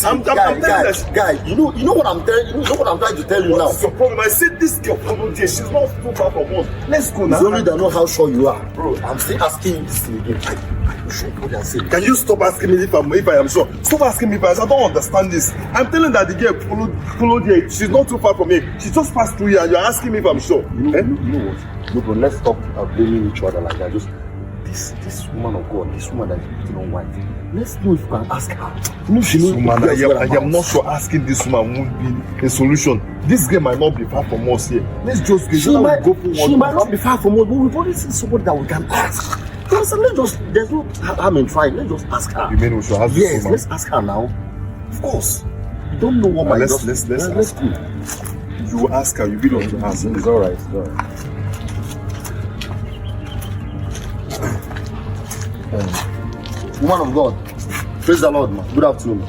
Guy, you know what I'm trying to tell you now. What's your problem? I said this girl followed here. She's not too far from us. Let's go now. It's only that I know how sure you are, bro. I'm still asking you this thing again. Are you sure what I'm saying? Can you stop asking me if I am sure? Stop asking me if I don't understand this. I'm telling that the girl followed here. She's not too far from here. She just passed through here and you're asking me if I'm sure. You know what? No, bro, let's stop blaming each other like that. Just this woman of God, this woman that is putting on white. Let's know if you can ask her. No, she knows. Woman, I am not sure asking this woman won't be a solution. This girl might not be far from us here. Let's just go. She might not be far from us, but we've already seen somebody that we can ask. There's no harm in trying. Let's just ask her. You mean we should ask this woman? Let's ask her now. Of course. You don't know what my let's ask her. You ask her. You be able to ask her. It's alright. Woman of God, praise the Lord, man. Good afternoon.